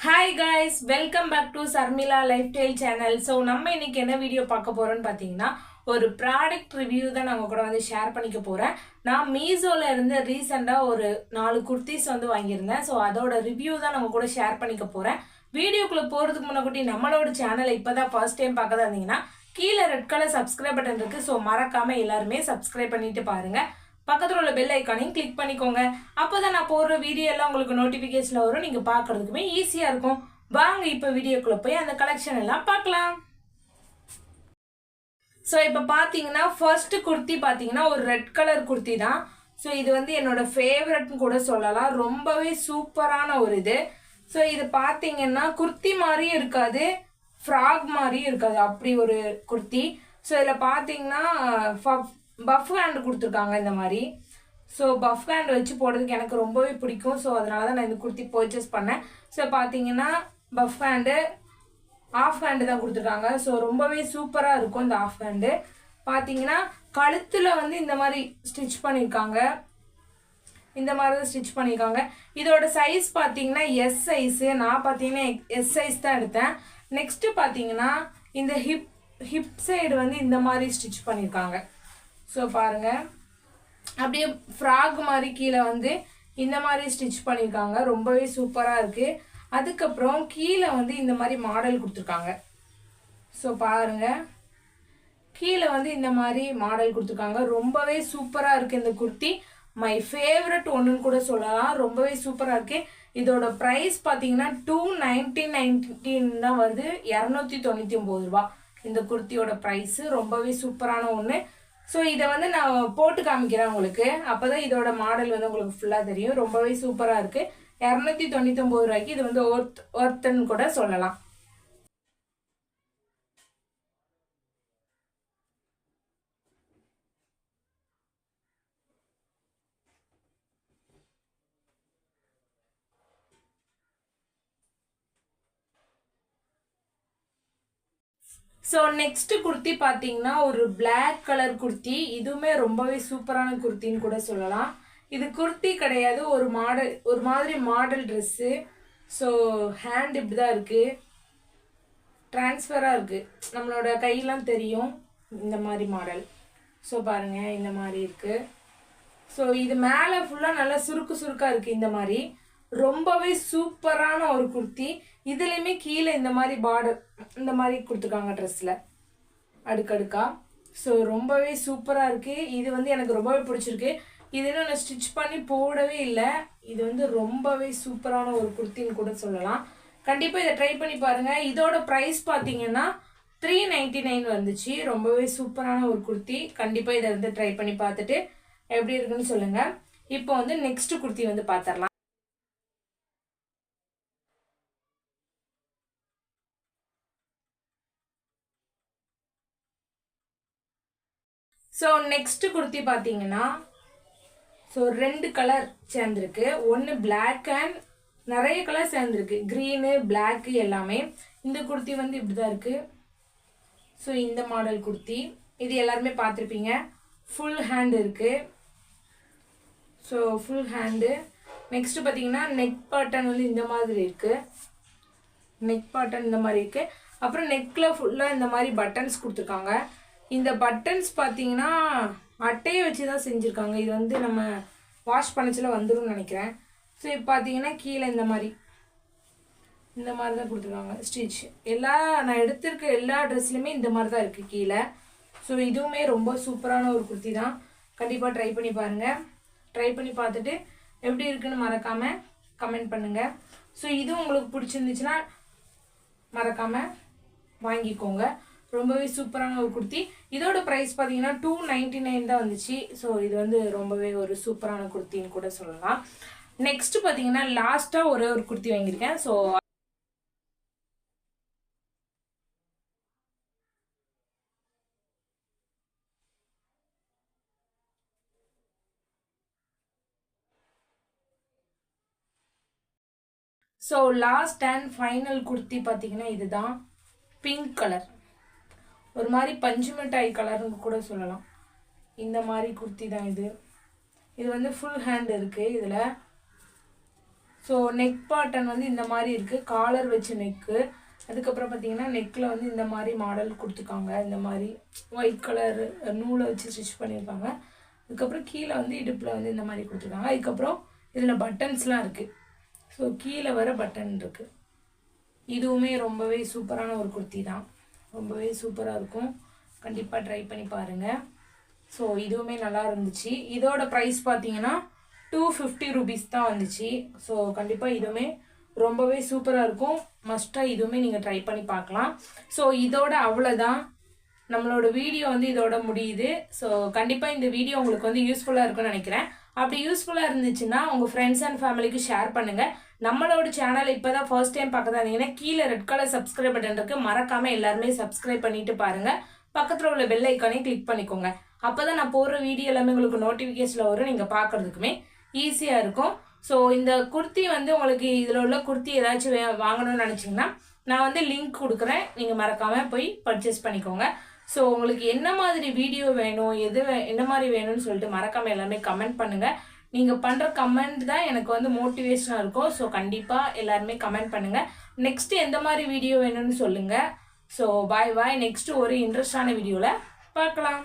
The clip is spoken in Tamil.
Hi guys, welcome back to Sarmila Lifestyle channel. So நம்ம இன்னைக்கு என்ன வீடியோ பார்க்க போறோம்னு பாத்தீங்கன்னா ஒரு ப்ராடக்ட் ரிவ்யூ தான் நான் உங்க கூட வந்து ஷேர் பண்ணிக்க போறேன். நான் மீஷோல இருந்து ரீசெண்டா ஒரு 4 குர்தீஸ் வந்து வாங்கியிருந்தேன். ஸோ அதோட ரிவ்யூ தான் நம்ம கூட ஷேர் பண்ணிக்க போறேன். வீடியோக்குள்ள போறதுக்கு முன்னாடி நம்மளோட சேனலை இப்பதான் ஃபர்ஸ்ட் டைம் பார்க்கதா இருந்தீங்கன்னா கீழே ரெட் கலர் சப்ஸ்கிரைப் பட்டன் இருக்கு. ஸோ மறக்காம எல்லாருமே சப்ஸ்கிரைப் பண்ணிட்டு பாருங்க. பக்கத்துல உள்ள பெல் ஐக்கானையும் கிளிக் பண்ணிக்கோங்க. அப்பதான் நான் போடுற வீடியோ எல்லாம் உங்களுக்கு நோட்டிபிகேஷன்ல வரும். நீங்க பாக்குறதுக்குமே ஈஸியா இருக்கும். வாங்க இப்ப வீடியோக்குள்ள போய் அந்த கலெக்ஷன் எல்லாம் பார்க்கலாம். ஸோ இப்போ பார்த்தீங்கன்னா ஃபர்ஸ்ட் குர்த்தி பார்த்தீங்கன்னா ஒரு ரெட் கலர் குர்த்தி தான். ஸோ இது வந்து என்னோட ஃபேவரட்னு கூட சொல்லலாம். ரொம்பவே சூப்பரான ஒரு இது. ஸோ இது பார்த்தீங்கன்னா குர்த்தி மாதிரியும் இருக்காது, ஃப்ராக் மாதிரியும் இருக்காது, அப்படி ஒரு குர்த்தி. ஸோ இதில் பார்த்தீங்கன்னா பஃப் ஹேண்ட் கொடுத்துருக்காங்க இந்த மாதிரி. ஸோ பஃப் ஹேண்ட் வச்சு போடுறதுக்கு எனக்கு ரொம்பவே பிடிக்கும். ஸோ அதனால தான் நான் இந்த குர்த்தி பர்ச்சேஸ் பண்ணேன். ஸோ பார்த்தீங்கன்னா பஃப் ஹேண்டு ஆஃப் ஹேண்டு தான் கொடுத்துருக்காங்க. ஸோ ரொம்பவே சூப்பராக இருக்கும் இந்த ஆஃப் ஹேண்டு. பார்த்தீங்கன்னா கழுத்தில் வந்து இந்த மாதிரி ஸ்டிச் பண்ணியிருக்காங்க. இந்த மாதிரி தான் ஸ்டிச் பண்ணியிருக்காங்க. இதோட சைஸ் பார்த்தீங்கன்னா எஸ் சைஸு. நான் பார்த்தீங்கன்னா எஸ் சைஸ் தான் எடுத்தேன். நெக்ஸ்ட்டு பார்த்தீங்கன்னா இந்த ஹிப் சைடு வந்து இந்த மாதிரி ஸ்டிச் பண்ணியிருக்காங்க. ஸோ பாருங்கள், அப்படியே ஃப்ராக் மாதிரி கீழே வந்து இந்த மாதிரி ஸ்டிச் பண்ணியிருக்காங்க. ரொம்பவே சூப்பராக இருக்குது. அதுக்கப்புறம் கீழே வந்து இந்த மாதிரி மாடல் கொடுத்துருக்காங்க. ஸோ பாருங்கள், கீழே வந்து இந்த மாதிரி மாடல் கொடுத்துருக்காங்க. ரொம்பவே சூப்பராக இருக்குது இந்த குர்த்தி. மை ஃபேவரட் ஒன்றுன்னு கூட சொல்லலாம். ரொம்பவே சூப்பராக இருக்குது. இதோட ப்ரைஸ் பார்த்தீங்கன்னா 299 தான் வருது. 299 ரூபா இந்த குர்த்தியோட ப்ரைஸு. ரொம்பவே சூப்பரான ஒன்று. ஸோ இதை வந்து நான் போட்டு காமிக்கிறேன் உங்களுக்கு. அப்போ தான் இதோட மாடல் வந்து உங்களுக்கு ஃபுல்லாக தெரியும். ரொம்பவே சூப்பராக இருக்குது. 299 ரூபாய்க்கு இது வந்து ஒர்த்துன்னு கூட சொல்லலாம். ஸோ நெக்ஸ்ட் குர்த்தி பார்த்தீங்கன்னா ஒரு பிளாக் கலர் குர்த்தி. இதுவுமே ரொம்பவே சூப்பரான குர்த்தின்னு கூட சொல்லலாம். இது குர்த்தி கிடையாது, ஒரு மாதிரி மாடல் ட்ரெஸ்ஸு. ஸோ ஹேண்ட் இப்படி தான் இருக்குது, ட்ரான்ஸ்ஃபராக இருக்குது, நம்மளோட கையெல்லாம் தெரியும் இந்த மாதிரி மாடல். ஸோ பாருங்கள், இந்த மாதிரி இருக்குது. ஸோ இது மேலே ஃபுல்லாக நல்லா சுருக்காக இருக்குது. இந்த மாதிரி ரொம்பவே சூப்பரான ஒரு குர்த்தி. இதுலேயுமே கீழே இந்த மாதிரி பார்டர் இந்த மாதிரி கொடுத்துருக்காங்க ட்ரெஸ்ஸில் அடுக்கடுக்கா. ஸோ ரொம்பவே சூப்பராக இருக்குது. இது வந்து எனக்கு ரொம்பவே பிடிச்சிருக்கு. இது இன்னும் நான் ஸ்டிச் பண்ணி போடவே இல்லை. இது வந்து ரொம்பவே சூப்பரான ஒரு குர்த்தின்னு கூட சொல்லலாம். கண்டிப்பாக இதை ட்ரை பண்ணி பாருங்கள். இதோட ப்ரைஸ் பார்த்தீங்கன்னா 399 வந்துச்சு. ரொம்பவே சூப்பரான ஒரு குர்த்தி. கண்டிப்பாக இதை வந்து ட்ரை பண்ணி பார்த்துட்டு எப்படி இருக்குன்னு சொல்லுங்கள். இப்போ வந்து நெக்ஸ்ட் குர்த்தி வந்து பார்த்துடலாம். ஸோ நெக்ஸ்ட் குர்த்தி பார்த்தீங்கன்னா ஸோ 2 கலர் சேர்ந்துருக்கு. ஒன்று பிளாக் அண்ட் நிறைய கலர் சேர்ந்துருக்கு, க்ரீனு பிளாக்கு எல்லாமே. இந்த குர்த்தி வந்து இப்படி தான் இருக்குது. ஸோ இந்த மாடல் குர்த்தி இது எல்லாருமே பார்த்துருப்பீங்க. ஃபுல் ஹேண்ட் இருக்குது. So full hand. நெக்ஸ்ட்டு பார்த்தீங்கன்னா நெக் பாட்டன் வந்து இந்த மாதிரி இருக்குது. நெக் பாட்டன் இந்த மாதிரி இருக்குது. அப்புறம் நெக்கில் ஃபுல்லாக இந்த மாதிரி பட்டன்ஸ் கொடுத்துருக்காங்க. இந்த பட்டன்ஸ் பார்த்தீங்கன்னா அட்டையை வச்சு தான் செஞ்சுருக்காங்க. இது வந்து நம்ம வாஷ் பண்ணச்சில் வந்துடும் நினைக்கிறேன். ஸோ இப்போ பார்த்தீங்கன்னா கீழே இந்த மாதிரி தான் கொடுத்துருக்காங்க ஸ்டிச். நான் எடுத்திருக்க எல்லா ட்ரெஸ்லையுமே இந்த மாதிரி தான் இருக்குது கீழே. ஸோ இதுவுமே ரொம்ப சூப்பரான ஒரு குர்த்தி தான். கண்டிப்பாக ட்ரை பண்ணி பாருங்கள். ட்ரை பண்ணி பார்த்துட்டு எப்படி இருக்குன்னு மறக்காமல் கமெண்ட் பண்ணுங்கள். ஸோ இதுவும் உங்களுக்கு பிடிச்சிருந்துச்சுன்னா மறக்காமல் வாங்கிக்கோங்க. ரொம்பவே சூப்பரான ஒரு குர்த்தி. இதோட ப்ரைஸ் பார்த்தீங்கன்னா 299 தான் வந்துச்சு. ஸோ இது வந்து ரொம்பவே ஒரு சூப்பரான குர்த்தின்னு கூட சொல்லலாம். நெக்ஸ்ட் பார்த்தீங்கன்னா லாஸ்ட்டாக ஒரே ஒரு குர்த்தி வாங்கியிருக்கேன். So last and final kurti பார்த்தீங்கன்னா இதுதான். பிங்க் கலர், ஒரு மாதிரி பஞ்சு மிட்டாய் கலர்னு கூட சொல்லலாம். இந்த மாதிரி குர்த்தி தான் இது. இது வந்து ஃபுல் ஹேண்ட் இருக்குது இதில். ஸோ நெக் பாட்டன் வந்து இந்த மாதிரி இருக்குது, காலர் வச்ச நெக்கு. அதுக்கப்புறம் பார்த்தீங்கன்னா நெக்கில் வந்து இந்த மாதிரி மாடல் கொடுத்துருக்காங்க, இந்த மாதிரி ஒயிட் கலர் நூலை வச்சு ஸ்டிச் பண்ணியிருக்காங்க. அதுக்கப்புறம் கீழே வந்து இடுப்பில் வந்து இந்த மாதிரி கொடுத்துருக்காங்க. அதுக்கப்புறம் இதில் பட்டன்ஸ்லாம் இருக்குது. ஸோ கீழே வர பட்டன் இருக்குது. இதுவுமே ரொம்பவே சூப்பரான ஒரு குர்த்தி தான், ரொம்பவே சூப்பராக இருக்கும். கண்டிப்பாக ட்ரை பண்ணி பாருங்கள். ஸோ இதுவுமே நல்லா இருந்துச்சு. இதோட ப்ரைஸ் பார்த்தீங்கன்னா 250 rupees தான் வந்துச்சு. ஸோ கண்டிப்பாக இதுவுமே ரொம்பவே சூப்பராக இருக்கும். மஸ்ட்டாக இதுவுமே நீங்கள் ட்ரை பண்ணி பார்க்கலாம். ஸோ இதோட அவ்வளோதான், நம்மளோட வீடியோ வந்து இதோட முடியுது. ஸோ கண்டிப்பாக இந்த வீடியோ உங்களுக்கு வந்து யூஸ்ஃபுல்லாக இருக்கும்னு நினைக்கிறேன். அப்படி யூஸ்ஃபுல்லாக இருந்துச்சுன்னா உங்கள் ஃப்ரெண்ட்ஸ் அண்ட் ஃபேமிலிக்கு ஷேர் பண்ணுங்கள். நம்மளோட சேனல் இப்போ தான் ஃபர்ஸ்ட் டைம் பார்க்குறதா இருந்தீங்கன்னா கீழே ரெட் கலர் சப்ஸ்கிரைப் பட்டன் இருக்குது, மறக்காமல் எல்லாருமே சப்ஸ்கிரைப் பண்ணிட்டு பாருங்கள். பக்கத்தில் உள்ள பெல் ஐக்கானே கிளிக் பண்ணிக்கோங்க. அப்போ தான் நான் போடுற வீடியோ எல்லாமே உங்களுக்கு நோட்டிஃபிகேஷனில் வரும், நீங்கள் பார்க்குறதுக்குமே ஈஸியாக இருக்கும். ஸோ இந்த குர்த்தி வந்து உங்களுக்கு இதில் உள்ள குர்த்தி ஏதாச்சும் வாங்கணும்னு நினச்சிங்கன்னா நான் வந்து லிங்க் கொடுக்குறேன், நீங்கள் மறக்காமல் போய் பர்ச்சேஸ் பண்ணிக்கோங்க. ஸோ உங்களுக்கு என்ன மாதிரி வீடியோ வேணும், என்ன மாதிரி வேணும்னு சொல்லிட்டு மறக்காமல் எல்லாமே கமெண்ட் பண்ணுங்கள். நீங்கள் பண்ணுற கமெண்ட் தான் எனக்கு வந்து மோட்டிவேஷனாக இருக்கும். ஸோ கண்டிப்பாக எல்லாருமே கமெண்ட் பண்ணுங்கள். நெக்ஸ்ட்டு எந்த மாதிரி வீடியோ வேணும்னு சொல்லுங்கள். ஸோ பாய் பாய், நெக்ஸ்ட்டு ஒரு இன்ட்ரெஸ்டான வீடியோவில் பார்க்கலாம்.